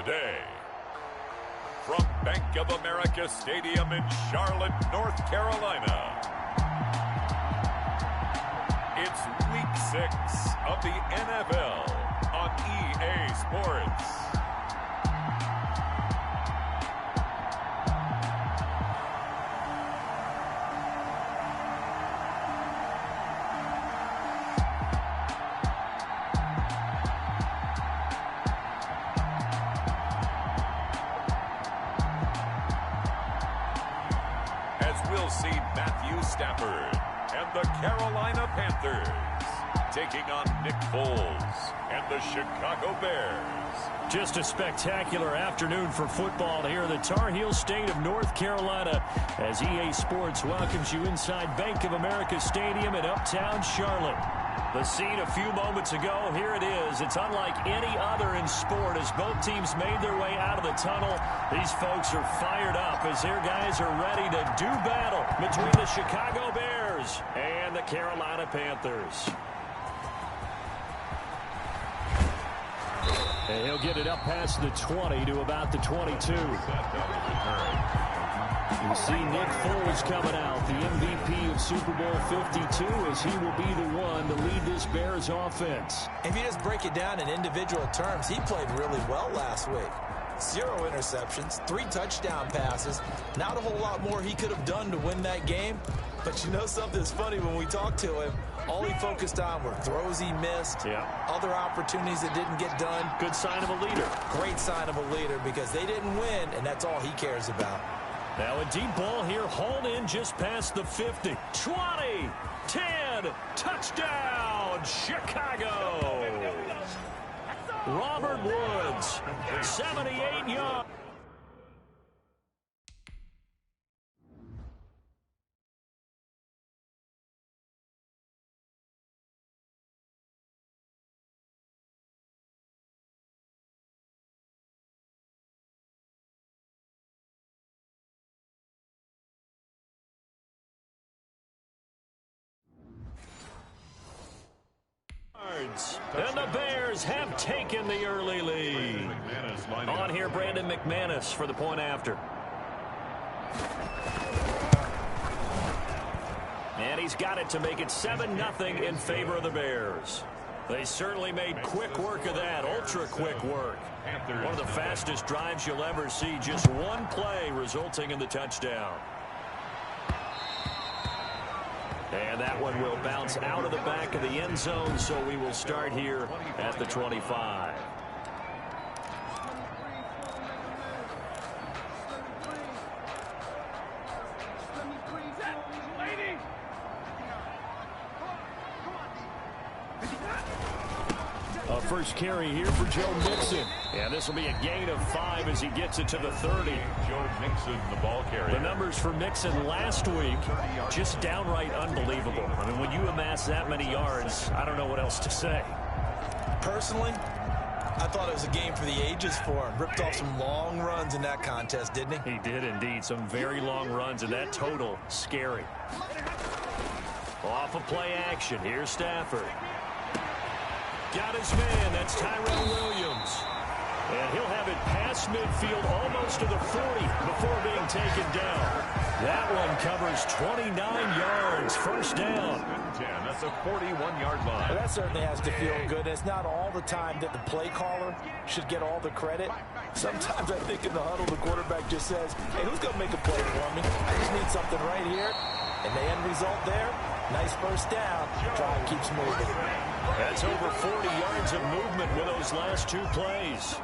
day. From Bank of America Stadium in Charlotte, North Carolina, it's Week 6 of the NFL on EA Sports. We'll see Matthew Stafford and the Carolina Panthers taking on Nick Foles and the Chicago Bears. Just a spectacular afternoon for football here in the Tar Heel state of North Carolina as EA Sports welcomes you inside Bank of America Stadium in uptown Charlotte. The scene a few moments ago, here it is. It's unlike any other in sport as both teams made their way out of the tunnel. These folks are fired up as their guys are ready to do battle between the Chicago Bears and the Carolina Panthers. And he'll get it up past the 20 to about the 22. You see Nick Foles coming out, the MVP of Super Bowl 52, as he will be the one to lead this Bears offense. If you just break it down in individual terms, he played really well last week. 0 interceptions, 3 touchdown passes. Not a whole lot more he could have done to win that game. But you know something's funny when we talked to him. All he focused on were throws he missed, other opportunities that didn't get done. Good sign of a leader. Great sign of a leader because they didn't win, and that's all he cares about. Now a deep ball here, hauled in just past the 50. 20, 10, touchdown, Chicago. Robert Woods, 78 yards. And the Bears have taken the early lead. On here, Brandon McManus for the point after. And he's got it to make it 7-0 in favor of the Bears. They certainly made quick work of that, ultra-quick work. One of the fastest drives you'll ever see, just one play resulting in the touchdown. And that one will bounce out of the back of the end zone, so we will start here at the 25. A first carry here for Joe Mixon. And this will be a gain of 5 as he gets it to the 30. Joe Mixon, the ball carrier. The numbers for Mixon last week, just downright unbelievable. I mean, when you amass that many yards, I don't know what else to say. Personally, I thought it was a game for the ages for him. Ripped off some long runs in that contest, didn't he? He did indeed. Some very long runs, and that total, scary. Off of play action. Here's Stafford. Got his man. That's Tyrell Williams. And he'll have it past midfield almost to the 40 before being taken down. That one covers 29 yards. First down. That's a 41-yard line. Well, that certainly has to feel good. It's not all the time that the play caller should get all the credit. Sometimes I think in the huddle the quarterback just says, hey, who's going to make a play for me? I just need something right here. And the end result there, nice first down. Drive keeps moving. That's over 40 yards of movement with those last 2 plays.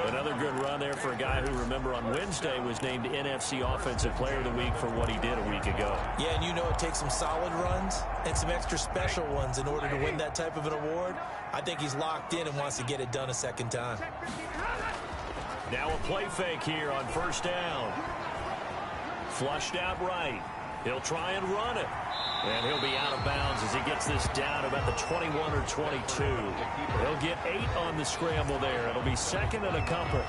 Another good run there for a guy who, remember, on Wednesday was named NFC Offensive Player of the Week for what he did a week ago. Yeah, and you know it takes some solid runs and some extra special ones in order to win that type of an award. I think he's locked in and wants to get it done a second time. Now a play fake here on first down. Flushed out right. He'll try and run it. And he'll be out of bounds as he gets this down about the 21 or 22. He'll get 8 on the scramble there. It'll be second and a couple.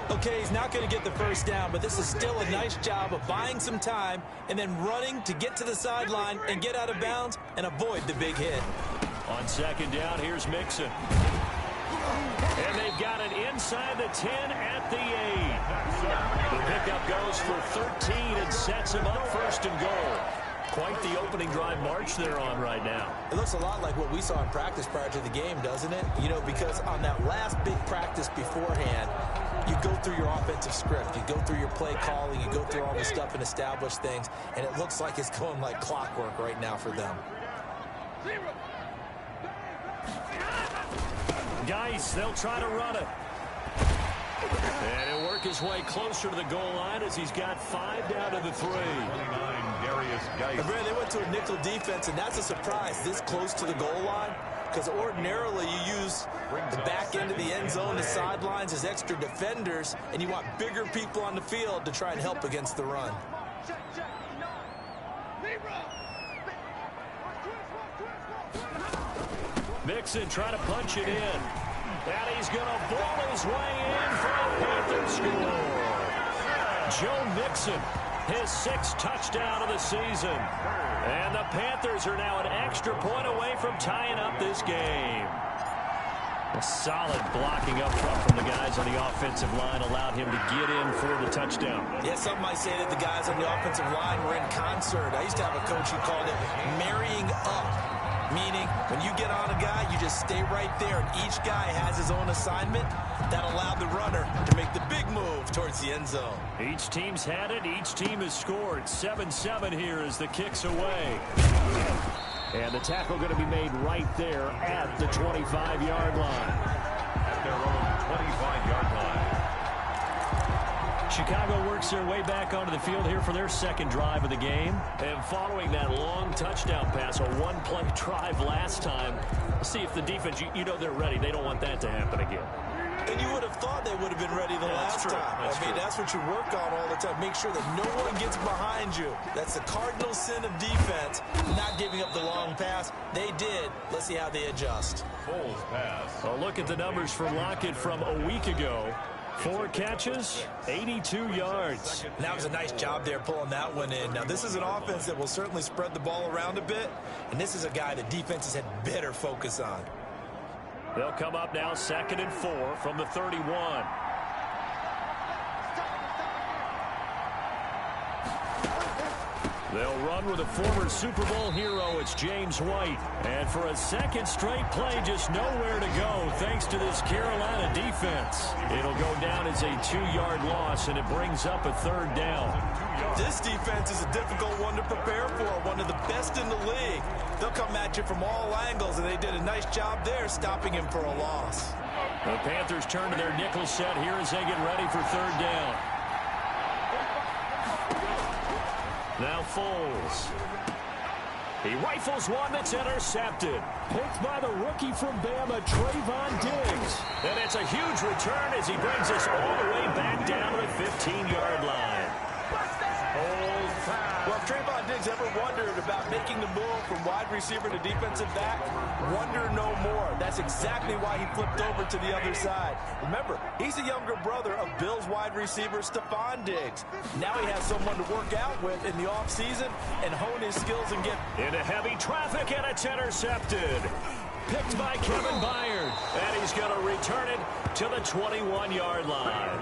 Okay, he's not going to get the first down, but this is still a nice job of buying some time and then running to get to the sideline and get out of bounds and avoid the big hit. On second down, here's Mixon. And they've got it inside the 10 at the 8. The pickup goes for 13 and sets him up first and goal. Quite the opening drive march they're on right now. It looks a lot like what we saw in practice prior to the game, doesn't it? You know, because on that last big practice beforehand, you go through your offensive script. You go through your play calling. You go through all this stuff and establish things. And it looks like it's going like clockwork right now for them. Geis, they'll try to run it. And he'll work his way closer to the goal line as he's got 5 down to the 3. They went to a nickel defense, and that's a surprise this close to the goal line, because ordinarily you use the back end of the end zone, the sidelines as extra defenders, and you want bigger people on the field to try and help against the run. Mixon trying to punch it in. And he's going to ball his way in for a Panthers score. Joe Mixon, his 6th touchdown of the season. And the Panthers are now an extra point away from tying up this game. A solid blocking up front from the guys on the offensive line allowed him to get in for the touchdown. Yeah, some might say that the guys on the offensive line were in concert. I used to have a coach who called it marrying up. Meaning, when you get on a guy, you just stay right there, and each guy has his own assignment. That allowed the runner to make the big move towards the end zone. Each team's had it. Each team has scored. 7-7 here as the kick's away. And the tackle going to be made right there at the 25-yard line. At their own 25-yard line. Chicago works their way back onto the field here for their 2nd drive of the game. And following that long touchdown pass, a one-play drive last time, see if the defense, you know they're ready. They don't want that to happen again. And you would have thought they would have been ready the last time. That's what you work on all the time. Make sure that no one gets behind you. That's the cardinal sin of defense, not giving up the long pass. They did. Let's see how they adjust. Foles pass. A look at the numbers for Lockett from a week ago. 4 catches, 82 yards. And that was a nice job there pulling that one in. Now, this is an offense that will certainly spread the ball around a bit, and this is a guy the defenses had better focus on. They'll come up now 2nd and 4 from the 31. They'll run with a former Super Bowl hero. It's James White. And for a 2nd straight play, just nowhere to go thanks to this Carolina defense. It'll go down as a 2-yard loss, and it brings up a 3rd down. This defense is a difficult one to prepare for, one of the best in the league. They'll come at you from all angles, and they did a nice job there stopping him for a loss. The Panthers turn to their nickel set here as they get ready for 3rd down. Now Foles. He rifles one that's intercepted. Picked by the rookie from Bama, Trayvon Diggs. And it's a huge return as he brings us all the way back down to the 15-yard line. Well, if Trayvon Diggs ever wondered about making the move from wide receiver to defensive back, wonder no more. That's exactly why he flipped over to the other side. Remember, he's the younger brother of Bills wide receiver Stephon Diggs. Now he has someone to work out with in the offseason and hone his skills and get into heavy traffic, and it's intercepted. Picked by Kevin Byard, and he's going to return it to the 21-yard line.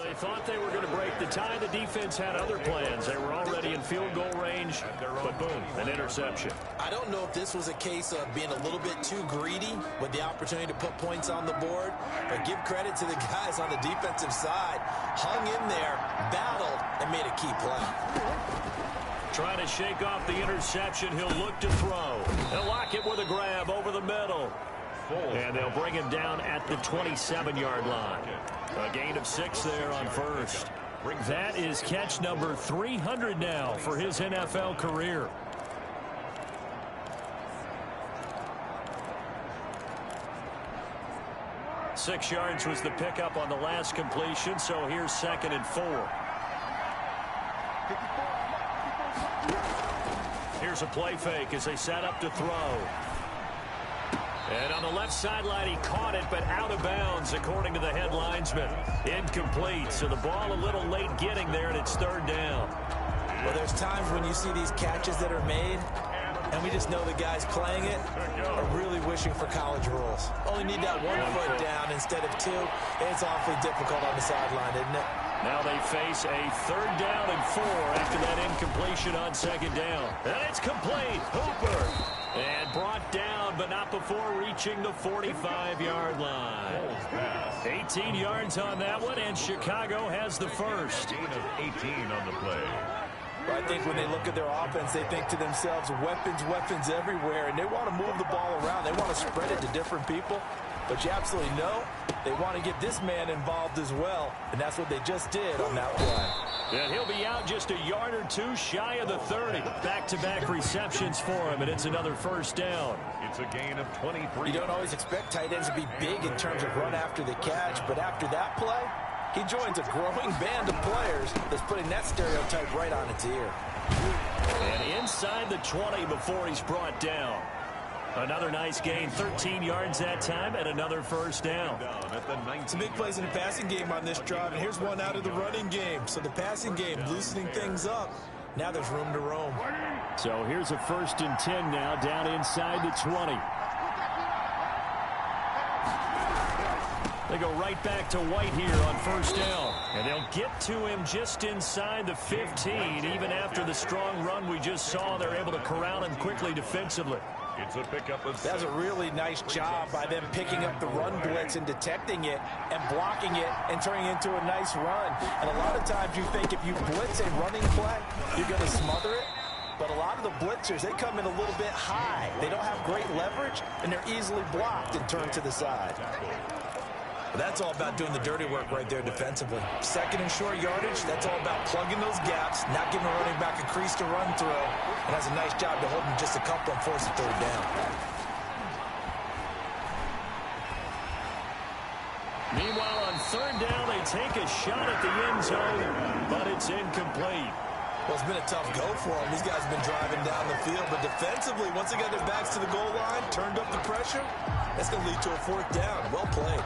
They thought they were going to break the tie. The defense had other plans. They were already in field goal range, but boom, an interception. I don't know if this was a case of being a little bit too greedy with the opportunity to put points on the board, but give credit to the guys on the defensive side. Hung in there, battled, and made a key play. Trying to shake off the interception. He'll look to throw. They'll lock it with a grab over the middle. And they'll bring him down at the 27-yard line. A gain of 6 there on first. That is catch number 300 now for his NFL career. Six yards was the pickup on the last completion, so here's 2nd and 4. Here's a play fake as they set up to throw. And on the left sideline, he caught it, but out of bounds, according to the head linesman. Incomplete, so the ball a little late getting there, and it's third down. Well, there's times when you see these catches that are made, and we just know the guys playing it are really wishing for college rules. Only need that one foot down instead of two. It's awfully difficult on the sideline, isn't it? Now they face a 3rd down and 4 after that incompletion on 2nd down. And it's complete. Hooper. And brought down, but not before reaching the 45-yard line. 18 yards on that one, and Chicago has the first. Gain of 18 on the play. Well, I think when they look at their offense, they think to themselves, weapons everywhere, and they want to move the ball around. They want to spread it to different people. But you absolutely know they want to get this man involved as well, and that's what they just did on that play. And he'll be out just a yard or two shy of the 30. Back-to-back receptions for him, and it's another first down. It's a gain of 23. You don't always expect tight ends to be big in terms of run after the catch, but after that play, he joins a growing band of players that's putting that stereotype right on its ear. And inside the 20 before he's brought down. Another nice gain, 13 yards that time, and another first down. Some big plays in the passing game on this drive, and here's one out of the running game. So the passing game loosening things up. Now there's room to roam. So here's a 1st and 10 now, down inside the 20. They go right back to White here on 1st down. And they'll get to him just inside the 15. Even after the strong run we just saw, they're able to corral him quickly defensively. It's a pickup of That's a really nice job by them picking up the run blitz and detecting it and blocking it and turning it into a nice run. And a lot of times you think if you blitz a running play, you're going to smother it. But a lot of the blitzers, they come in a little bit high. They don't have great leverage, and they're easily blocked and turned to the side. But that's all about doing the dirty work right there defensively. 2nd and short yardage, that's all about plugging those gaps, not giving a running back a crease to run through, and has a nice job to hold him just a couple and force a 3rd down. Meanwhile, on 3rd down, they take a shot at the end zone, but it's incomplete. Well, it's been a tough go for them. These guys have been driving down the field, but defensively, once they got their backs to the goal line, turned up the pressure, that's going to lead to a 4th down. Well played.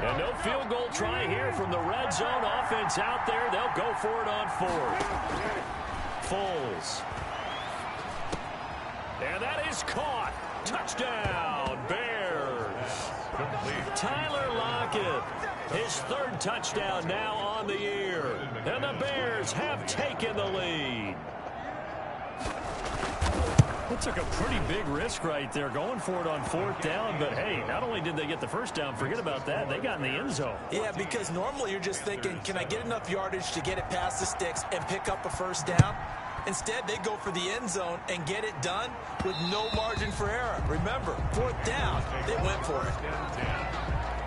And no field goal try here from the red zone offense out there. They'll go for it on 4th. Foles. And that is caught. Touchdown, Bears. Tyler Lockett, his 3rd touchdown now on the year. And the Bears have taken the lead. It took a pretty big risk right there, going for it on 4th down. But, hey, not only did they get the first down, forget about that, they got in the end zone. Yeah, because normally you're just thinking, can I get enough yardage to get it past the sticks and pick up a 1st down? Instead, they go for the end zone and get it done with no margin for error. Remember, 4th down, they went for it.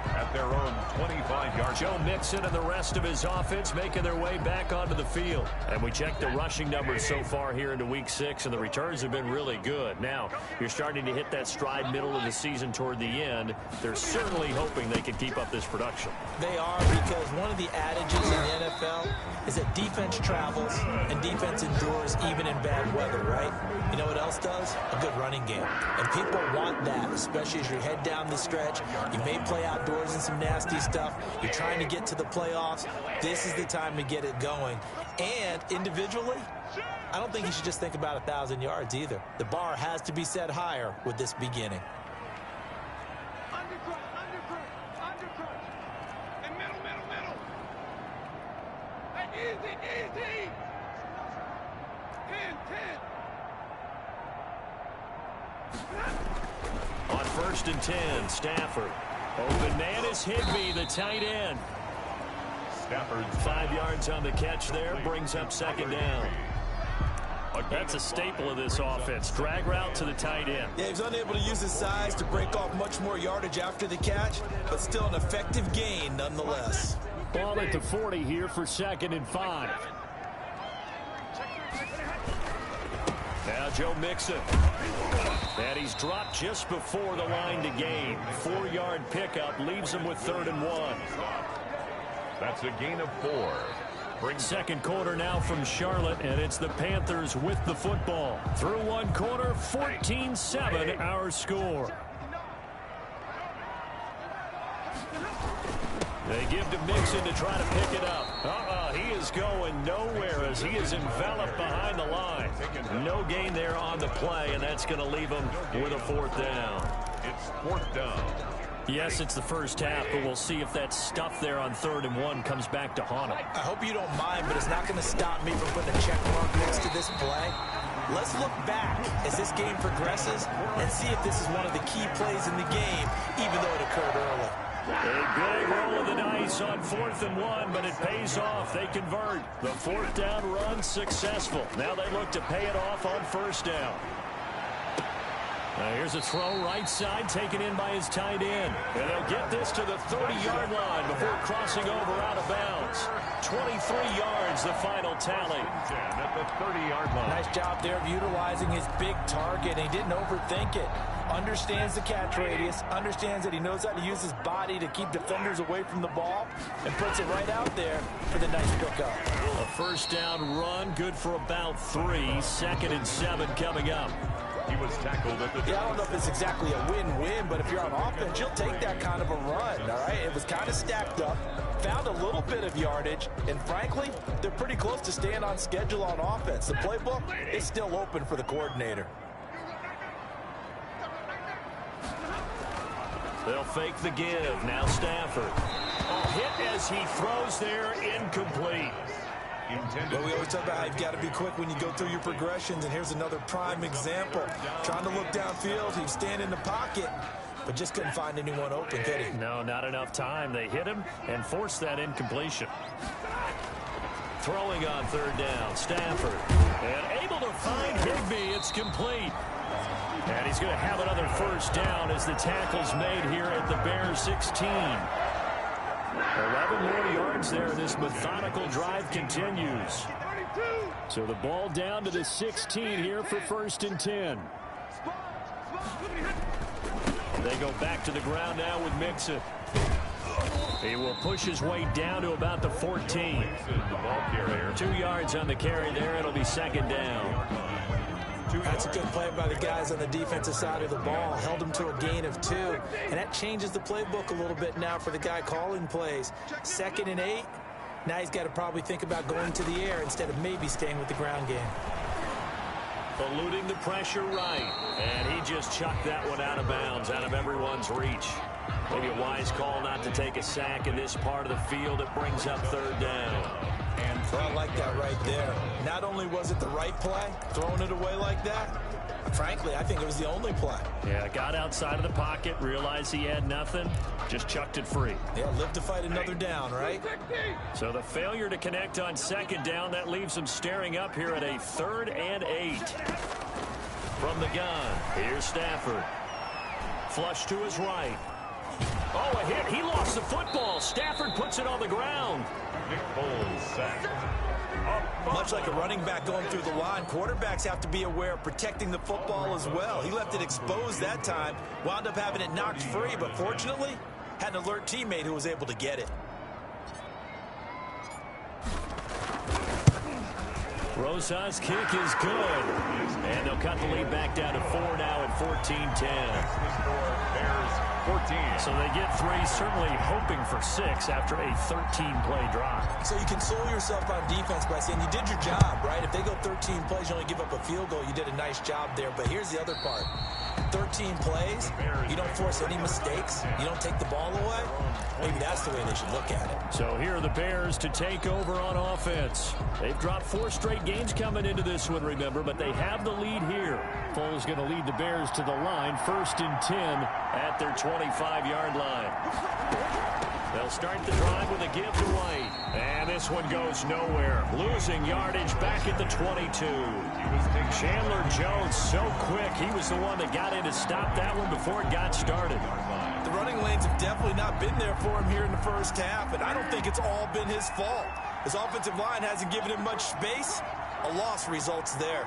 At their own 25-yard. Joe Mixon and the rest of his offense making their way back onto the field. And we checked the rushing numbers so far here into Week 6, and the returns have been really good. Now, you're starting to hit that stride middle of the season toward the end. They're certainly hoping they can keep up this production. They are, because one of the adages in the NFL is that defense travels and defense endures even in bad weather, right? You know what else does? A good running game. And people want that, especially as you head down the stretch. You may play outdoors and some nasty stuff. You're trying to get to the playoffs. This is the time to get it going. And individually, I don't think you should just think about 1,000 yards either. The bar has to be set higher with this beginning. Easy. 10. On 1st and 10, Stafford. Open man is Higbee, the tight end. Stafford 5 yards on the catch there, brings up 2nd down. That's a staple of this offense. Drag route to the tight end. Yeah, he's unable to use his size to break off much more yardage after the catch, but still an effective gain nonetheless. Ball at the 40 here for 2nd and 5. Now Joe Mixon. And he's dropped just before the line to gain. 4-yard pickup leaves him with 3rd and 1. That's a gain of 4. Second quarter now from Charlotte, and it's the Panthers with the football. Through one quarter, 14-7 our score. They give to Mixon to try to pick it up. He is going nowhere as he is enveloped behind the line. No gain there on the play, and that's going to leave him with a 4th down. It's 4th down. Yes, it's the first half, but we'll see if that stuff there on 3rd and 1 comes back to haunt him. I hope you don't mind, but it's not going to stop me from putting a check mark next to this play. Let's look back as this game progresses and see if this is one of the key plays in the game, even though it occurred early. A big roll of the dice on 4th and 1, but it pays off. They convert. The 4th down run successful. Now they look to pay it off on 1st down. Now here's a throw right side taken in by his tight end. And they'll get this to the 30-yard line before crossing over out of bounds. 23 yards, the final tally. At the 30-yard line. Nice job there of utilizing his big target. He didn't overthink it. Understands the catch radius, understands that he knows how to use his body to keep defenders away from the ball, and puts it right out there for the nice pickup. A 1st down run, good for about 3. 2nd and 7 coming up. He was tackled at the I don't know if it's exactly a win-win, but if you're on offense, you'll take that kind of a run, all right? It was kind of stacked up, found a little bit of yardage, and frankly, they're pretty close to staying on schedule on offense. The playbook is still open for the coordinator. They'll fake the give. Now Stafford. Hit as he throws there, incomplete. But we always talk about how you've got to be quick when you go through your progressions, and here's another prime example. Trying to look downfield, he was standing in the pocket, but just couldn't find anyone open, could he? No, not enough time. They hit him and forced that incompletion. Throwing on 3rd down, Stafford. And able to find Higbee. It's complete. And he's going to have another 1st down as the tackle's made here at the Bears 16. 11 more yards there. This methodical drive continues. So the ball down to the 16 here for 1st and 10. They go back to the ground now with Mixon. He will push his way down to about the 14. 2 yards on the carry there. It'll be 2nd down. That's a good play by the guys on the defensive side of the ball. Held him to a gain of 2. And that changes the playbook a little bit now for the guy calling plays. 2nd and 8. Now he's got to probably think about going to the air instead of maybe staying with the ground game. Eluding the pressure right. And he just chucked that one out of bounds, out of everyone's reach. Maybe a wise call not to take a sack in this part of the field. It brings up 3rd down. Well, I like that right there. Not only was it the right play, throwing it away like that, frankly, I think it was the only play. Yeah, got outside of the pocket, realized he had nothing, just chucked it free. Yeah, live to fight another down, right? So the failure to connect on 2nd down, that leaves him staring up here at a 3rd and 8. From the gun, here's Stafford. Flush to his right. Oh, a hit. He lost the football. Stafford puts it on the ground. Nick Foles sacked. Much like a running back going through the line, quarterbacks have to be aware of protecting the football as well. He left it exposed that time, wound up having it knocked free, but fortunately, had an alert teammate who was able to get it. Rosas' kick is good. And they'll cut the lead back down to 4 now at 14-10. Bears 14. So they get 3, certainly hoping for 6 after a 13-play drive. So you console yourself on defense by saying you did your job, right? If they go 13 plays, you only give up a field goal, you did a nice job there. But here's the other part. 13 plays, you don't force any mistakes, you don't take the ball away. Maybe that's the way they should look at it. So here are the Bears to take over on offense. They've dropped 4 straight games coming into this one, remember, but they have the lead here. Foles going to lead the Bears to the line, 1st and 10 at their 25-yard line. They'll start the drive with a give to White. And this one goes nowhere. Losing yardage back at the 22. Chandler Jones so quick. He was the one that got in to stop that one before it got started. The running lanes have definitely not been there for him here in the first half, and I don't think it's all been his fault. His offensive line hasn't given him much space. A loss results there.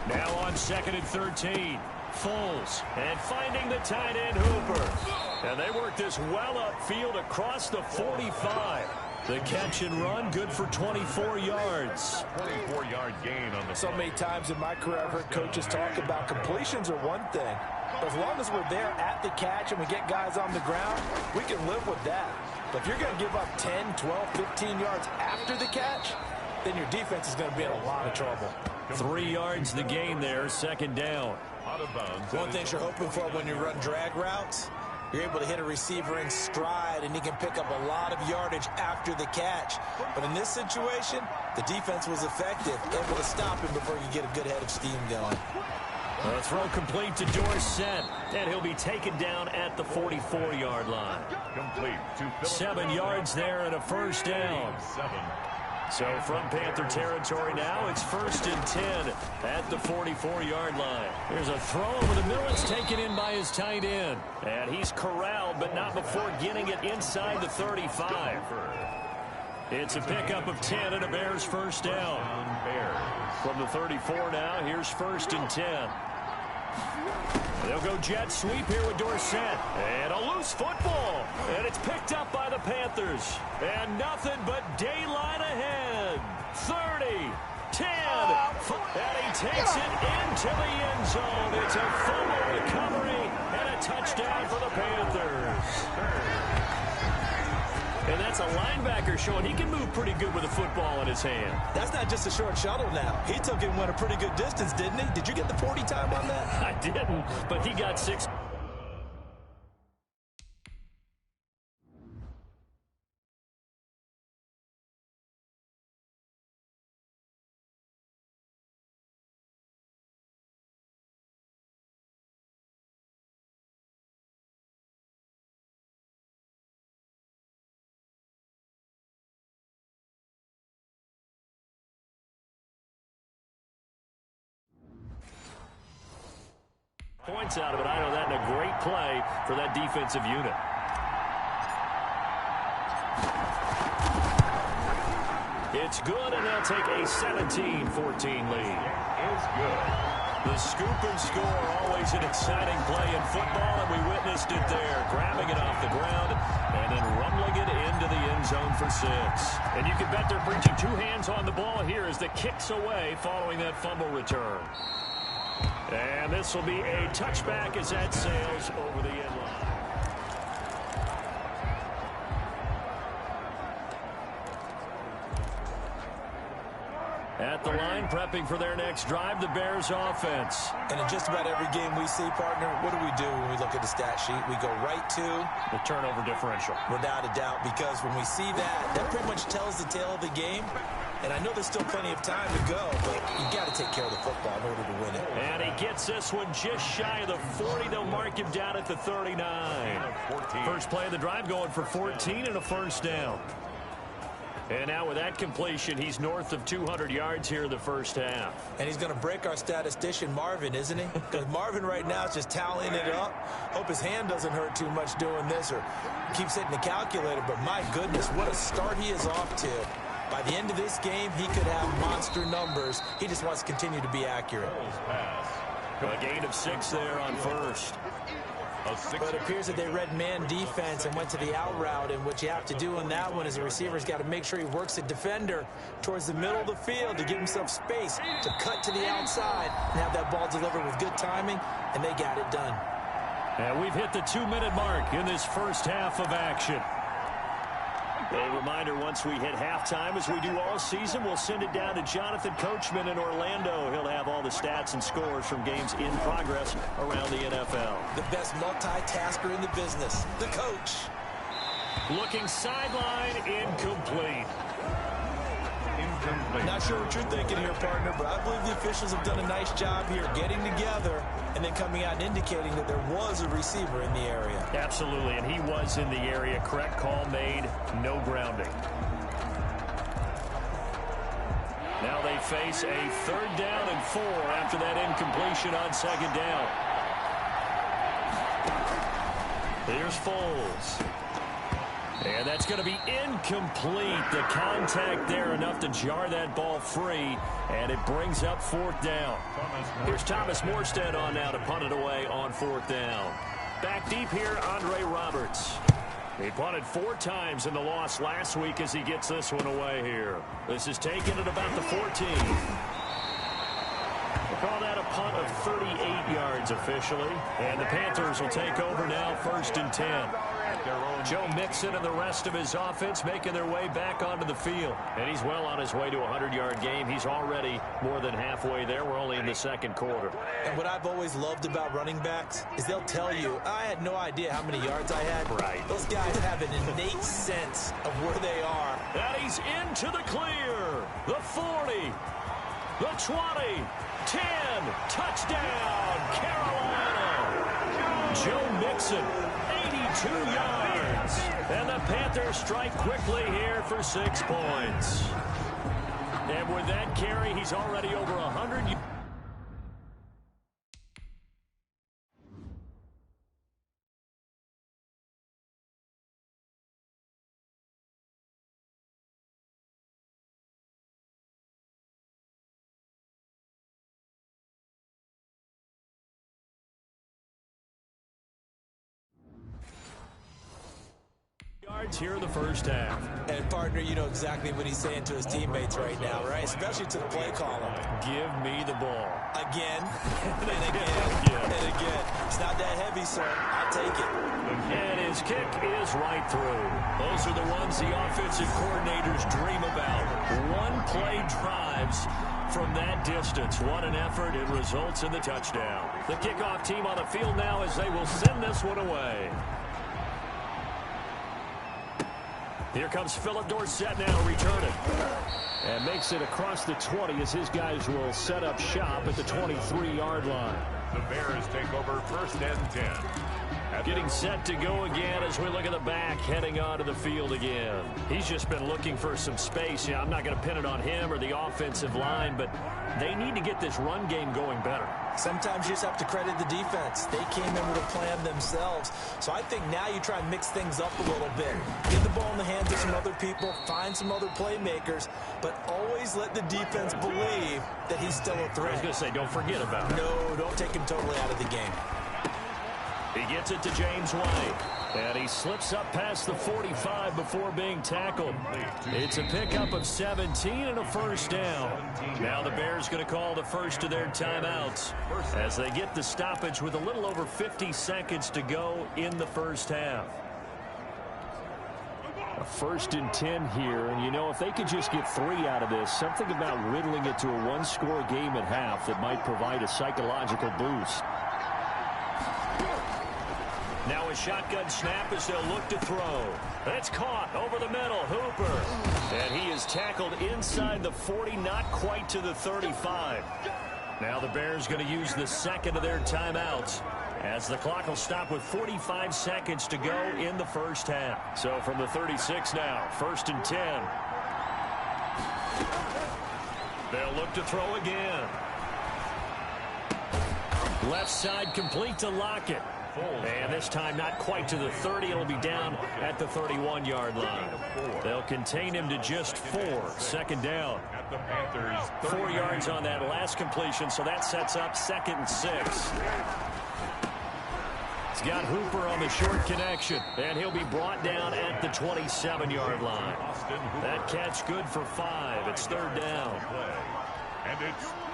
Now on 2nd and 13. Foles, and finding the tight end Hooper. And they work this well upfield across the 45. The catch and run, good for 24 yards. 24-yard gain on the So many times in my career, I've heard coaches talk about completions are one thing. But as long as we're there at the catch and we get guys on the ground, we can live with that. But if you're going to give up 10, 12, 15 yards after the catch, then your defense is going to be in a lot of trouble. 3 yards the gain there, 2nd down. out of bounds. One thing you're hoping for when you run drag routes, you're able to hit a receiver in stride, and he can pick up a lot of yardage after the catch. But in this situation, the defense was effective, able to stop him before you get a good head of steam going. A throw complete to Dorsett, and he'll be taken down at the 44-yard line. Complete to 7 yards there and a first down. So from Panther territory now, it's 1st and 10 at the 44-yard line. There's a throw over the middle. It's taken in by his tight end. And he's corralled, but not before getting it inside the 35. It's a pickup of 10 and a Bears first down. From the 34 now, here's 1st and 10. They'll go jet sweep here with Dorsett. And a loose football. And it's picked up by the Panthers. And nothing but daylight ahead. 30, 10. And he takes it into the end zone. It's a fumble recovery and a touchdown for the Panthers. And that's a linebacker showing he can move pretty good with a football in his hand. That's not just a short shuttle now. He took it and went a pretty good distance, didn't he? Did you get the 40 time on that? I didn't, but he got 6. Points out of it. I know that in a great play for that defensive unit. It's good, and they'll take a 17-14 lead. Is good. The scoop and score, always an exciting play in football, and we witnessed it there, grabbing it off the ground and then rumbling it into the end zone for 6. And you can bet they're preaching 2 hands on the ball here as the kick's away following that fumble return. And this will be a touchback as that sails over the end line. At the line, prepping for their next drive, the Bears offense. And in just about every game we see, partner, what do when we look at the stat sheet? We go right to the turnover differential. Without a doubt, because when we see that, that pretty much tells the tale of the game. And I know there's still plenty of time to go, but you got to take care of the football in order to win it. And he gets this one just shy of the 40. They'll mark him down at the 39. First play of the drive going for 14 and a first down. And now with that completion, he's north of 200 yards here in the first half. And he's going to break our statistician, Marvin, isn't he? Because Marvin right now is just tallying it up. Hope his hand doesn't hurt too much doing this or keeps hitting the calculator. But my goodness, what a start he is off to. By the end of this game, he could have monster numbers. He just wants to continue to be accurate. A gain of 6 there on first. But it appears that they read man defense and went to the out route. And what you have to do in that one is the receiver's got to make sure he works the defender towards the middle of the field to give himself space to cut to the outside and have that ball delivered with good timing, and they got it done. And we've hit the 2-minute mark in this first half of action. A reminder, once we hit halftime, as we do all season, we'll send it down to Jonathan Coachman in Orlando. He'll have all the stats and scores from games in progress around the NFL. The best multitasker in the business, the coach. Looking sideline, incomplete. Not sure what you're thinking here, partner, but I believe the officials have done a nice job here getting together and then coming out and indicating that there was a receiver in the area. Absolutely, and he was in the area. Correct call made, no grounding. Now they face a 3rd down and 4 after that incompletion on 2nd down. Here's Foles. And that's going to be incomplete. The contact there enough to jar that ball free, and it brings up 4th down. Here's Thomas Morstead on now to punt it away on 4th down. Back deep here, Andre Roberts. He punted 4 times in the loss last week as he gets this one away here. This is taken at about the 14. We'll call that a punt of 38 yards officially. And the Panthers will take over now, 1st and 10. Joe Mixon and the rest of his offense making their way back onto the field. And he's well on his way to a 100-yard game. He's already more than halfway there. We're only in the 2nd quarter. And what I've always loved about running backs is they'll tell you, I had no idea how many yards I had. Right. Those guys have an innate sense of where they are. And he's into the clear. The 40. The 20. 10. Touchdown, Carolina. Joe Mixon. 82 yards. And the Panthers strike quickly here for 6 points. And with that carry, he's already over 100 yards. Here in the first half. And, partner, you know exactly what he's saying to his teammates right now, right? Especially to the play caller. Give me the ball. Again, and again, and again. It's not that heavy, sir. I'll take it. And his kick is right through. Those are the ones the offensive coordinators dream about. One-play drives from that distance. What an effort. It results in the touchdown. The kickoff team on the field now as they will send this one away. Here comes Philip Dorsett now returning. And makes it across the 20 as his guys will set up shop at the 23-yard line. The Bears take over 1st and 10. Getting set to go again as we look at the back, heading onto the field again. He's just been looking for some space. Yeah, I'm not going to pin it on him or the offensive line, but they need to get this run game going better. Sometimes you just have to credit the defense. They came in with a plan themselves. So I think now you try and mix things up a little bit. Get the ball in the hands of some other people, find some other playmakers, but always let the defense believe that he's still a threat. I was going to say, don't forget about it. No, don't take him totally out of the game. He gets it to James White. And he slips up past the 45 before being tackled. It's a pickup of 17 and a 1st down. Now the Bears going to call the first of their timeouts as they get the stoppage with a little over 50 seconds to go in the first half. A 1st and 10 here, and you know, if they could just get 3 out of this, something about whittling it to a 1-score game at half that might provide a psychological boost. Now a shotgun snap as they'll look to throw. It's caught over the middle. Hooper. And he is tackled inside the 40, not quite to the 35. Now the Bears going to use the second of their timeouts as the clock will stop with 45 seconds to go in the first half. So from the 36 now, 1st and 10. They'll look to throw again. Left side complete to Lockett. And this time not quite to the 30. It'll be down at the 31-yard line. They'll contain him to just 4. 2nd down. 4 yards on that last completion, so that sets up 2nd and 6. He's got Hooper on the short connection, and he'll be brought down at the 27-yard line. That catch good for 5. It's 3rd down.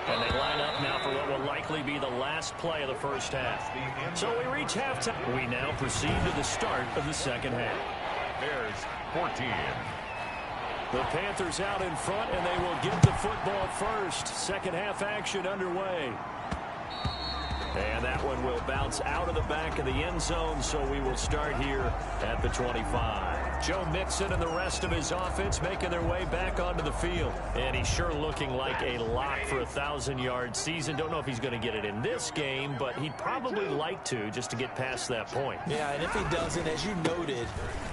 And they line up now for what will likely be the last play of the first half. So we reach halftime. We now proceed to the start of the second half. Bears 14. The Panthers out in front, and they will get the football first. Second half action underway. And that one will bounce out of the back of the end zone, so we will start here at the 25. Joe Mixon and the rest of his offense making their way back onto the field. And he's sure looking like a lock for a 1,000-yard season. Don't know if he's going to get it in this game, but he'd probably like to just to get past that point. Yeah, and if he doesn't, as you noted,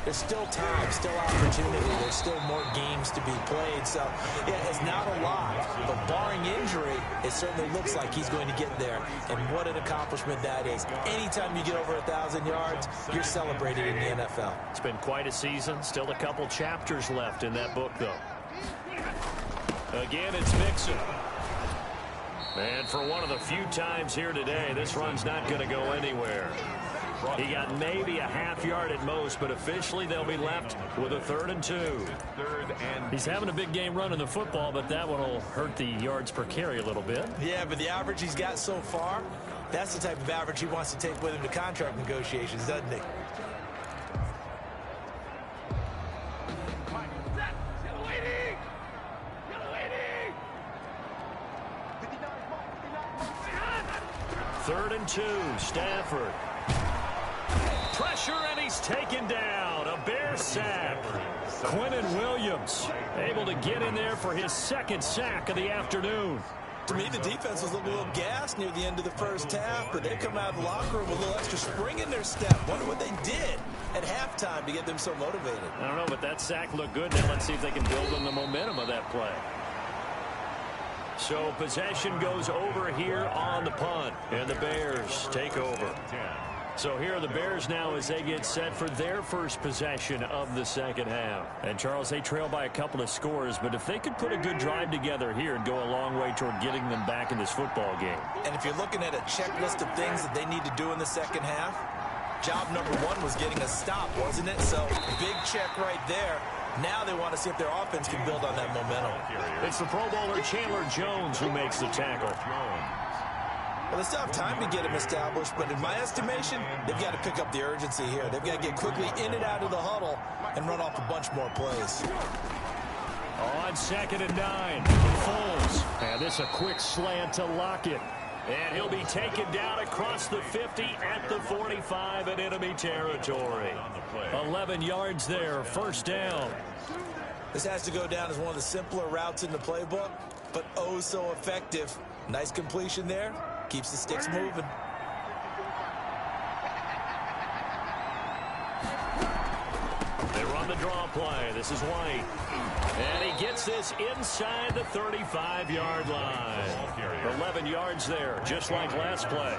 there's still time, still opportunity. There's still more games to be played. So, yeah, it's not a lock, but barring injury, it certainly looks like he's going to get there. And what an accomplishment that is. Anytime you get over 1,000 yards, you're celebrated in the NFL. It's been quite a season season. Still a couple chapters left in that book, though. Again, it's Mixon. And for one of the few times here today, this run's not going to go anywhere. He got maybe a half yard at most, but officially they'll be left with a 3rd and 2. He's having a big game running the football, but that one will hurt the yards per carry a little bit. Yeah, but the average he's got so far, that's the type of average he wants to take with him to contract negotiations, doesn't he? Third and 2, Stafford. Pressure, and he's taken down. A Bear sack. Quinnen Williams able to get in there for his 2nd sack of the afternoon. To me, the defense was looking a little gassed near the end of the first half, but they come out of the locker room with a little extra spring in their step. Wonder what they did at halftime to get them so motivated. I don't know, but that sack looked good. Now let's see if they can build on the momentum of that play. So possession goes over here on the punt, and the Bears take over. So here are the Bears now as they get set for their first possession of the second half. And, Charles, they trail by a couple of scores, but if they could put a good drive together here and go a long way toward getting them back in this football game. And if you're looking at a checklist of things that they need to do in the second half, job number 1 was getting a stop, wasn't it? So big check right there. Now they want to see if their offense can build on that momentum. It's the Pro Bowler Chandler Jones who makes the tackle. Well, they still have time to get him established, but in my estimation, they've got to pick up the urgency here. They've got to get quickly in and out of the huddle and run off a bunch more plays. On 2nd and 9, Foles. And this a quick slant to Lockett. And he'll be taken down across the 50 at the 45 in enemy territory. 11 yards there, 1st down. This has to go down as one of the simpler routes in the playbook, but oh so effective. Nice completion there. Keeps the sticks moving. They run the draw play. This is White. And he gets this inside the 35-yard line. 11 yards there, just like last play.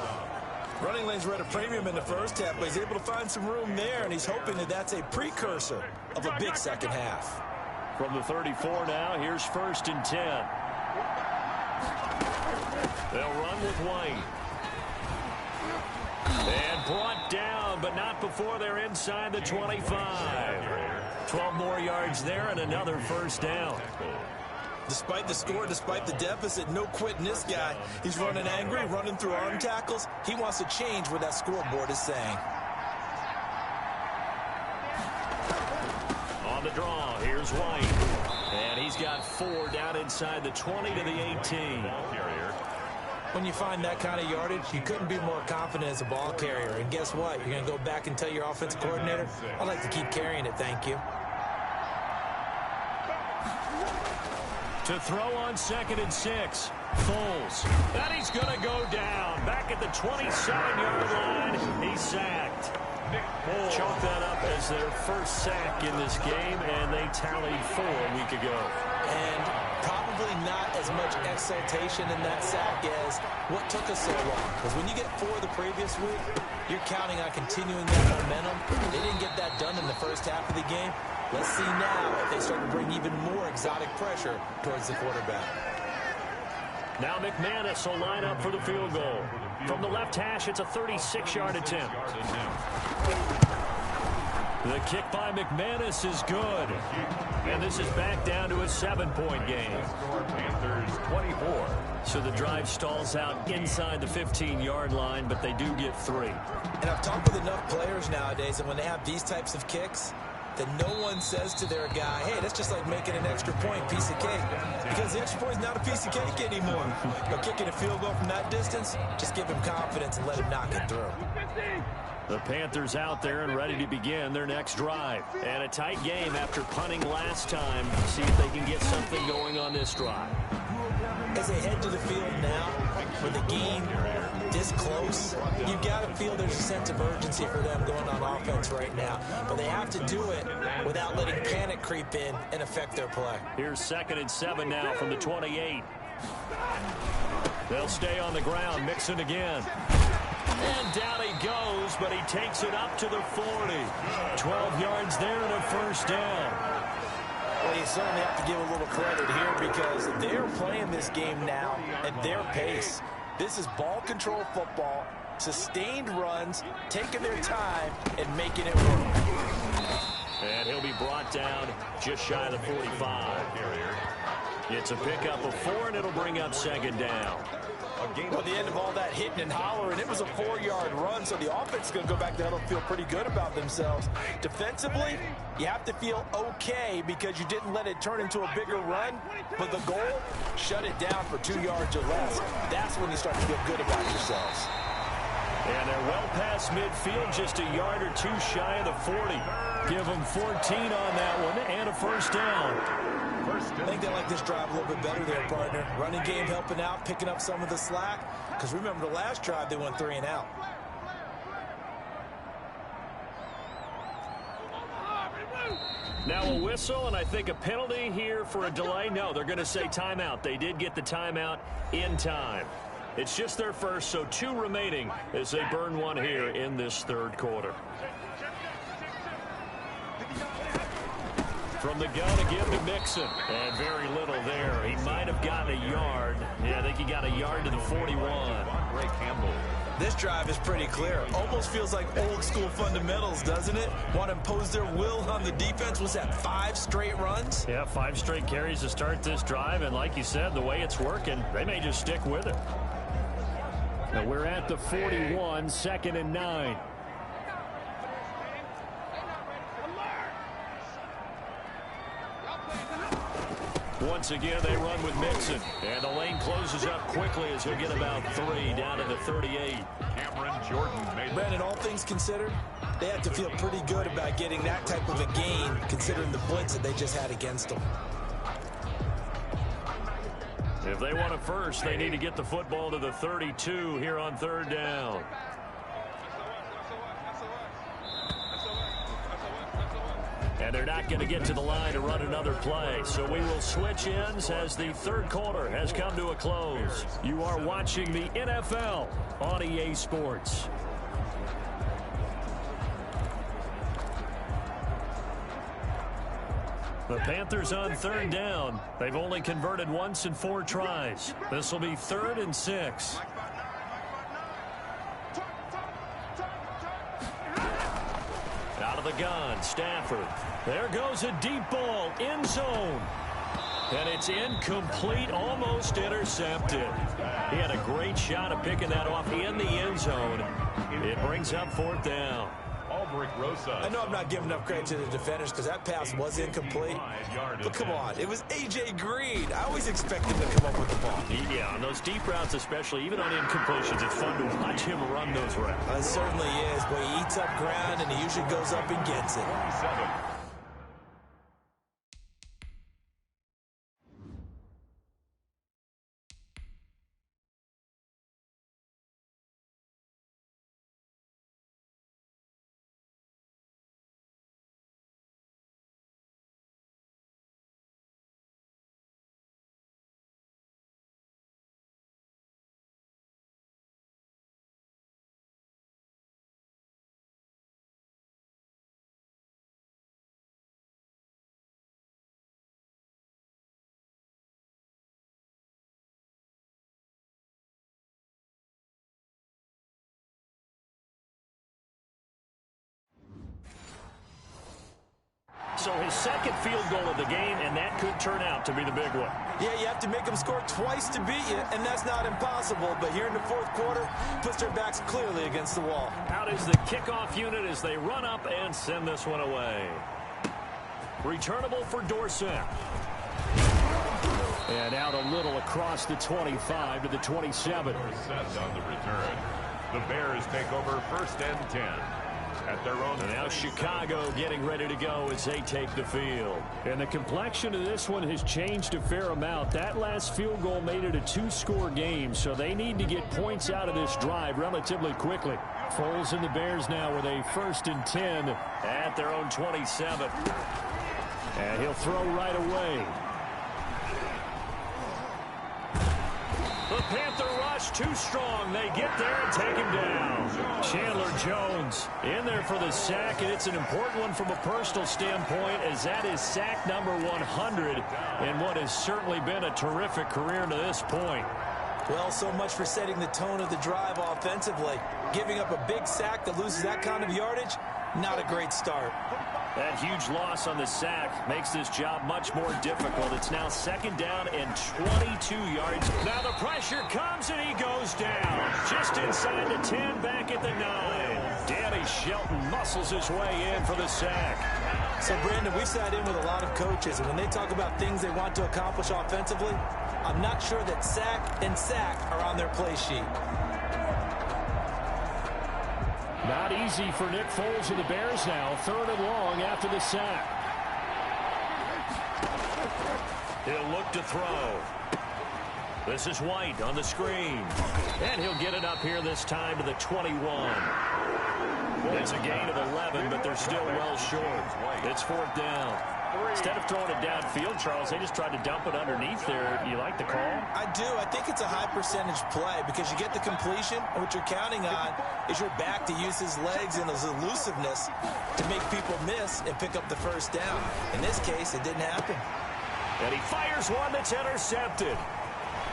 Running lanes were at a premium in the first half, but he's able to find some room there, and he's hoping that that's a precursor of a big second half. From the 34 now, here's 1st and 10. They'll run with White. And brought down, but not before they're inside the 25. 12 more yards there and another 1st down. Despite the score, despite the deficit, no quitting this guy. He's running angry, running through arm tackles. He wants to change what that scoreboard is saying. On the draw, here's White. And he's got 4 down inside the 20 to the 18. When you find that kind of yardage, you couldn't be more confident as a ball carrier. And guess what? You're going to go back and tell your offensive coordinator, I'd like to keep carrying it, thank you. To throw on 2nd and 6. Foles. And he's going to go down. Back at the 27-yard line. He's sacked. Chalked that up as their first sack in this game, and they tallied 4 a week ago. And probably not as much exultation in that sack as what took us so long. Because when you get 4 the previous week, you're counting on continuing that momentum. They didn't get that done in the first half of the game. Let's see now if they start to bring even more exotic pressure towards the quarterback. Now McManus will line up for the field goal. From the left hash, it's a 36-yard attempt. The kick by McManus is good. And this is back down to a 7-point game. Panthers 24. So the drive stalls out inside the 15-yard line, but they do get 3. And I've talked with enough players nowadays, and when they have these types of kicks, that no one says to their guy, hey, that's just like making an extra point, piece of cake. Because the extra point is not a piece of cake anymore. But kicking a field goal from that distance, just give him confidence and let him knock it through. The Panthers out there and ready to begin their next drive. And a tight game after punting last time. See if they can get something going on this drive. As they head to the field now, with the game this close, you've got to feel there's a sense of urgency for them going on offense right now. But they have to do it without letting panic creep in and affect their play. Here's 2nd and 7 now from the 28. They'll stay on the ground. Mixon again. And down he goes goes, but he takes it up to the 40. 12 yards there and a first down. Well, you certainly have to give a little credit here because they're playing this game now at their pace. This is ball control football, sustained runs, taking their time, and making it work. And he'll be brought down just shy of the 45. It's a pickup of 4, and it'll bring up second down. Well, at the end of all that hitting and hollering, it was a 4-yard run, so the offense is going to go back to huddle and feel pretty good about themselves. Defensively, you have to feel okay because you didn't let it turn into a bigger run, but the goal, shut it down for 2 yards or less. That's when you start to feel good about yourselves. And they're well past midfield, just a yard or two shy of the 40. Give them 14 on that one and a first down. I think they like this drive a little bit better there, partner. Running game helping out, picking up some of the slack. Because remember, the last drive, they went 3 and out. Now a whistle, and I think a penalty here for a delay. No, they're going to say timeout. They did get the timeout in time. It's just their first, so 2 remaining as they burn one here in this third quarter. From the gun again to Mixon. And very little there. He might have gotten a yard. Yeah, I think he got a yard to the 41. Ray Campbell. This drive is pretty clear. Almost feels like old school fundamentals, doesn't it? Want to impose their will on the defense. Was that 5 straight runs? Yeah, 5 straight carries to start this drive. And like you said, the way it's working, they may just stick with it. Now we're at the 41, 2nd and 9. Once again, they run with Mixon. And the lane closes up quickly as he'll get about 3 down to the 38. Cameron Jordan made Brandon, all things considered, they have to feel pretty good about getting that type of a gain considering the blitz that they just had against them. If they want it first, they need to get the football to the 32 here on 3rd down. And they're not going to get to the line to run another play. So we will switch ends as the third quarter has come to a close. You are watching the NFL on EA Sports. The Panthers on 3rd down. They've only converted once in 4 tries. This will be 3rd and 6. Out of the gun, Stafford. There goes a deep ball, end zone. And it's incomplete, almost intercepted. He had a great shot at picking that off in the end zone. It brings up 4th down. I know I'm not giving enough credit to the defenders because that pass was incomplete. But come on, it was A.J. Green. I always expect him to come up with the ball. Yeah, on those deep routes especially, even on incompletions, it's fun to watch him run those routes. It certainly is, but he eats up ground and he usually goes up and gets it. So his second field goal of the game, and that could turn out to be the big one. Yeah, you have to make them score twice to beat you, and that's not impossible. But here in the 4th quarter, puts their backs clearly against the wall. Out is the kickoff unit as they run up and send this one away. Returnable for Dorsett. And out a little across the 25 to the 27. Dorsett on the return. The Bears take over 1st and 10. At their own. And now Chicago getting ready to go as they take the field. And the complexion of this one has changed a fair amount. That last field goal made it a 2-score game, so they need to get points out of this drive relatively quickly. Foles and the Bears now with a 1st and 10 at their own 27. And he'll throw right away. The Panther rush too strong. They get there and take him down. Chandler Jones in there for the sack, and it's an important one from a personal standpoint, as that is sack number 100 in what has certainly been a terrific career to this point. Well, so much for setting the tone of the drive offensively. Giving up a big sack that loses that kind of yardage, not a great start. That huge loss on the sack makes this job much more difficult. It's now second down and 22 yards. Now the pressure comes and he goes down. Just inside the 10, back at the 9. Danny Shelton muscles his way in for the sack. So, Brandon, we've sat in with a lot of coaches, and when they talk about things they want to accomplish offensively, I'm not sure that sack and sack are on their play sheet. Not easy for Nick Foles and the Bears now. Third and long after the sack. He'll look to throw. This is White on the screen. And he'll get it up here this time to the 21. It's a gain of 11, but they're still well short. It's fourth down. Instead of throwing it downfield, Charles, they just tried to dump it underneath there. You like the call? I do. I think it's a high percentage play because you get the completion, and what you're counting on is your back to use his legs and his elusiveness to make people miss and pick up the first down. In this case, it didn't happen. And he fires one that's intercepted.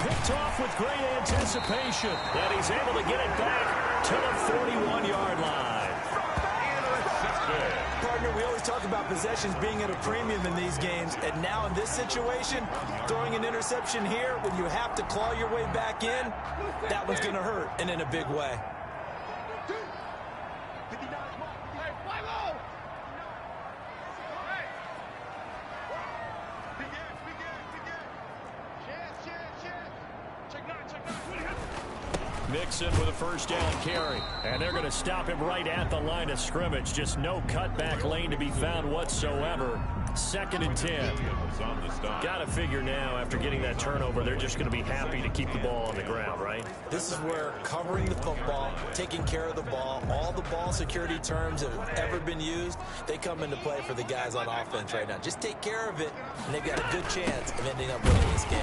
Picked off with great anticipation. And he's able to get it back to the 41-yard line. Partner, we always talk about possessions being at a premium in these games, and now in this situation, throwing an interception here when you have to claw your way back in, that one's going to hurt, and in a big way. Mixon with a first down carry. And they're going to stop him right at the line of scrimmage. Just no cutback lane to be found whatsoever. Second and 10. Got to figure now, after getting that turnover, they're just going to be happy to keep the ball on the ground, right? This is where covering the football, taking care of the ball, all the ball security terms that have ever been used, they come into play for the guys on offense right now. Just take care of it, and they've got a good chance of ending up winning this game.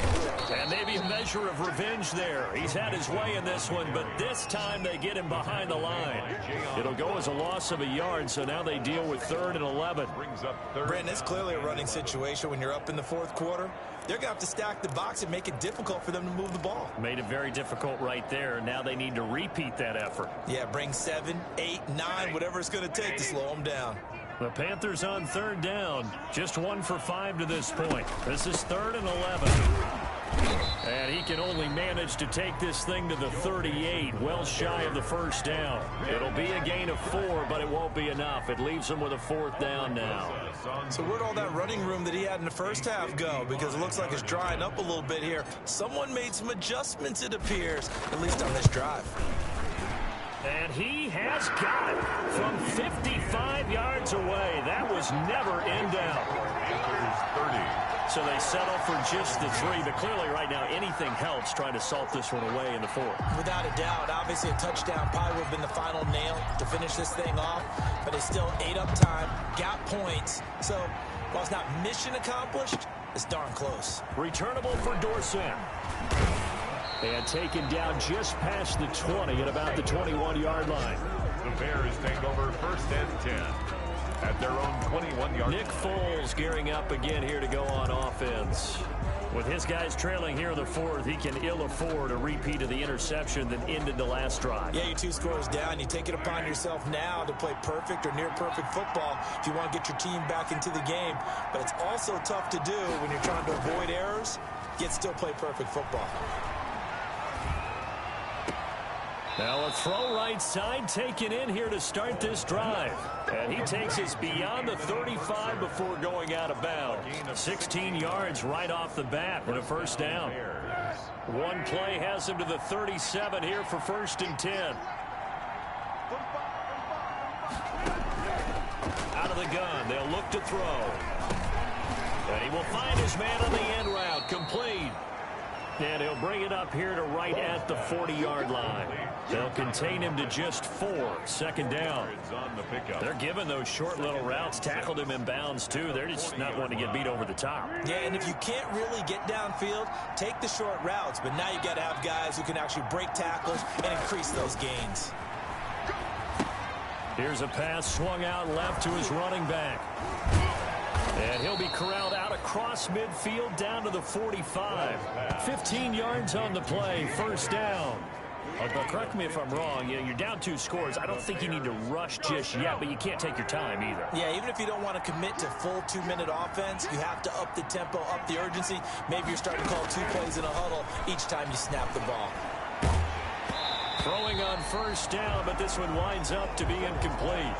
And maybe a measure of revenge there. He's had his way in this one, but this time they get him behind the line. It'll go as a loss of a yard, so now they deal with 3rd and 11. Brandon, it's clearly a running situation when you're up in the fourth quarter. They're going to have to stack the box and make it difficult for them to move the ball. Made it very difficult right there. Now they need to repeat that effort. Yeah, bring 7, 8, 9, whatever it's going to take to slow them down. The Panthers on 3rd down. Just 1 for 5 to this point. This is 3rd and 11. And he can only manage to take this thing to the 38, well shy of the first down. It'll be a gain of 4, but it won't be enough. It leaves him with a 4th down now. So where'd all that running room that he had in the first half go? Because it looks like it's drying up a little bit here. Someone made some adjustments, it appears, at least on this drive. And he has got it from 55 yards away. That was never in doubt. So they settle for just the 3, but clearly right now anything helps trying to salt this one away in the 4th. Without a doubt, obviously a touchdown probably would have been the final nail to finish this thing off, but it's still ate up time, got points. So while it's not mission accomplished, it's darn close. Returnable for Dorsett. And taken down just past the 20 at about the 21-yard line. The Bears take over 1st and 10 at their own 21-yard. Nick Foles gearing up again here to go on offense. With his guys trailing here in the 4th, he can ill afford a repeat of the interception that ended the last drive. Yeah, you're 2 scores down. You take it upon yourself now to play perfect or near perfect football if you want to get your team back into the game. But it's also tough to do when you're trying to avoid errors, yet still play perfect football. Now a throw right side taken in here to start this drive. And he takes us beyond the 35 before going out of bounds. 16 yards right off the bat and a first down. One play has him to the 37 here for 1st and 10. Out of the gun, they'll look to throw. And he will find his man on the end route, complete. And he'll bring it up here to right at the 40-yard line. They'll contain him to just 4. 2nd down. They're giving those short little routes. Tackled him in bounds, too. They're just not wanting to get beat over the top. Yeah, and if you can't really get downfield, take the short routes. But now you got to have guys who can actually break tackles and increase those gains. Here's a pass swung out left to his running back. And he'll be corralled out across midfield down to the 45. 15 yards on the play, first down. But correct me if I'm wrong, you're down 2 scores. I don't think you need to rush just yet, but you can't take your time either. Yeah, even if you don't want to commit to full 2-minute offense, you have to up the tempo, up the urgency. Maybe you're starting to call 2 plays in a huddle each time you snap the ball. Throwing on first down, but this one winds up to be incomplete.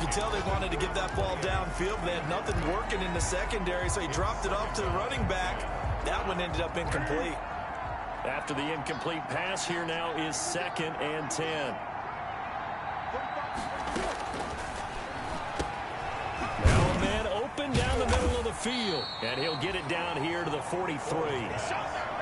You can tell they wanted to get that ball downfield. They had nothing working in the secondary, so he dropped it off to the running back. That one ended up incomplete. After the incomplete pass, here now is 2nd and 10. Now a man open down the middle of the field, and he'll get it down here to the 43.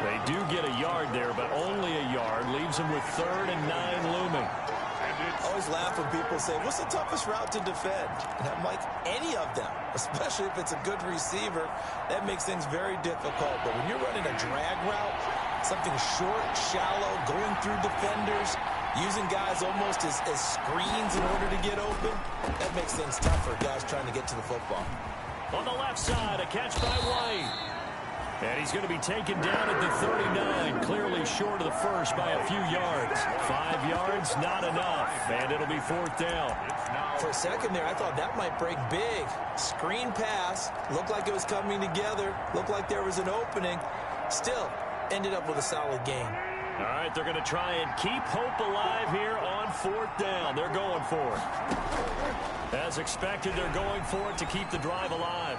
They do get a yard there, but only a yard. Leaves them with 3rd and 9 looming. I always laugh when people say, what's the toughest route to defend? And I'm like, any of them, especially if it's a good receiver. That makes things very difficult. But when you're running a drag route, something short, shallow, going through defenders, using guys almost as screens in order to get open, that makes things tough for guys trying to get to the football. On the left side, a catch by White. And he's going to be taken down at the 39, clearly short of the first by a few yards. 5 yards, not enough, and it'll be 4th down. For a second there, I thought that might break big. Screen pass, looked like it was coming together, looked like there was an opening. Still, ended up with a solid gain. All right, they're going to try and keep hope alive here on 4th down. They're going for it. As expected, they're going for it to keep the drive alive.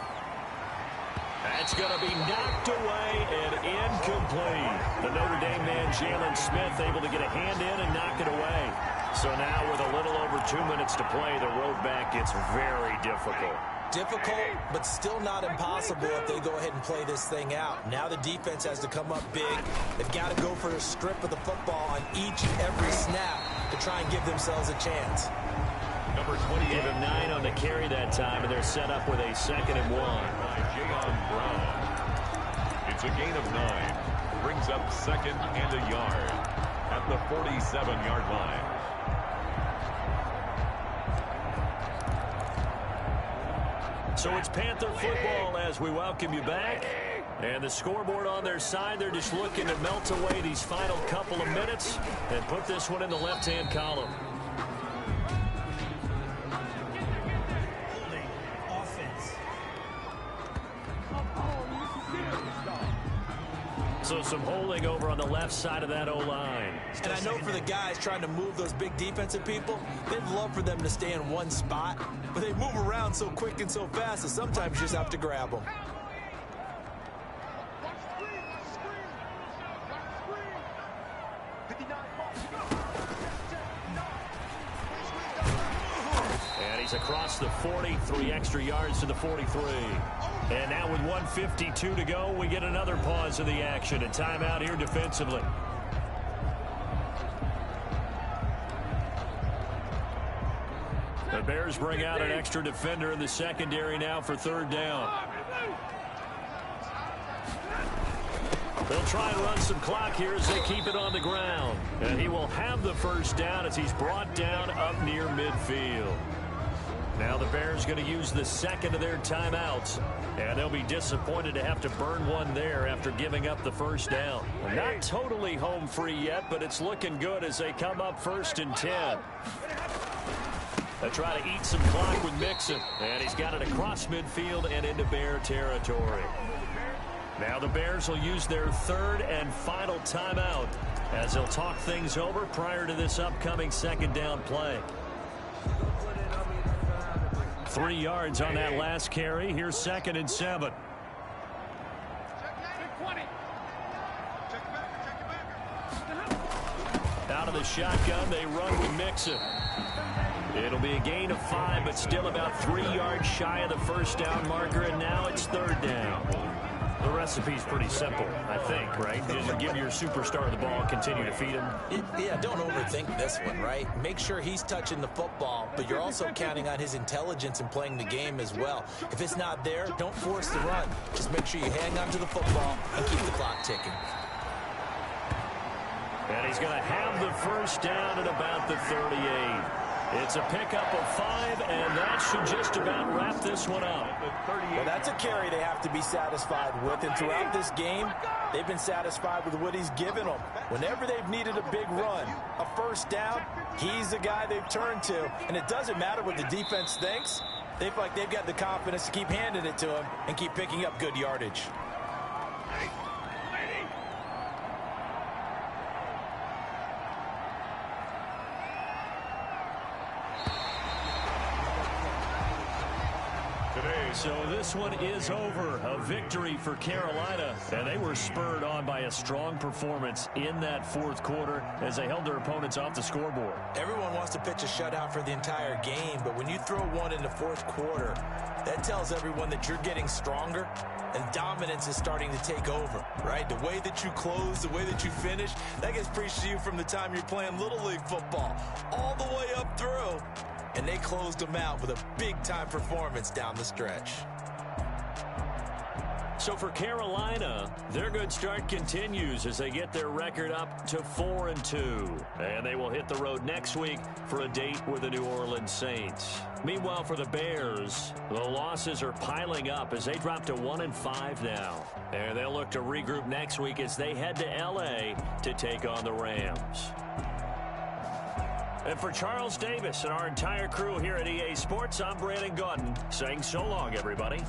That's going to be knocked away and incomplete. The Notre Dame man, Jalen Smith, able to get a hand in and knock it away. So now with a little over 2 minutes to play, the road back gets very difficult. Difficult, but still not impossible if they go ahead and play this thing out. Now the defense has to come up big. They've got to go for a strip of the football on each and every snap to try and give themselves a chance. Number 28. Gave him 9 on the carry that time, and they're set up with a 2nd and 1. Brown. It's a gain of 9. Brings up 2nd and a yard at the 47-yard line. So it's Panther football as we welcome you back. And the scoreboard on their side, they're just looking to melt away these final couple of minutes and put this one in the left-hand column. So some holding over on the left side of that O-line. And I know for the guys trying to move those big defensive people, they'd love for them to stay in one spot, but they move around so quick and so fast that sometimes you just have to grab them. And he's across the 40, 3 extra yards to the 43. And now with 1:52 to go, we get another pause of the action. A timeout here defensively. The Bears bring out an extra defender in the secondary now for 3rd down. They'll try and run some clock here as they keep it on the ground. And he will have the first down as he's brought down up near midfield. Now the Bears going to use the 2nd of their timeouts. And they'll be disappointed to have to burn one there after giving up the first down. Not totally home free yet, but it's looking good as they come up 1st and 10. They try to eat some clock with Mixon. And he's got it across midfield and into Bear territory. Now the Bears will use their 3rd and final timeout as they'll talk things over prior to this upcoming 2nd down play. 3 yards on that last carry. Here's 2nd and 7. Out of the shotgun, they run with Mixon. It'll be a gain of 5, but still about 3 yards shy of the first down marker, and now it's 3rd down. The recipe's pretty simple, I think, right? Just give your superstar the ball, continue to feed him. Yeah, don't overthink this one, right? Make sure he's touching the football, but you're also counting on his intelligence in playing the game as well. If it's not there, don't force the run. Just make sure you hang on to the football and keep the clock ticking. And he's going to have the first down at about the 38. It's a pickup of 5, and that should just about wrap this one up. Well, that's a carry they have to be satisfied with, and throughout this game, they've been satisfied with what he's given them. Whenever they've needed a big run, a first down, he's the guy they've turned to, and it doesn't matter what the defense thinks. They feel like they've got the confidence to keep handing it to him and keep picking up good yardage. So this one is over. A victory for Carolina, and they were spurred on by a strong performance in that fourth quarter as they held their opponents off the scoreboard. Everyone wants to pitch a shutout for the entire game, but when you throw one in the fourth quarter, that tells everyone that you're getting stronger and dominance is starting to take over, right? The way that you close, the way that you finish, that gets preached to you from the time you're playing Little League football all the way up through. And they closed them out with a big-time performance down the stretch. So for Carolina, their good start continues as they get their record up to 4-2. And they will hit the road next week for a date with the New Orleans Saints. Meanwhile, for the Bears, the losses are piling up as they drop to 1-5 now. And they'll look to regroup next week as they head to L.A. to take on the Rams. And for Charles Davis and our entire crew here at EA Sports, I'm Brandon Gaudin saying so long, everybody.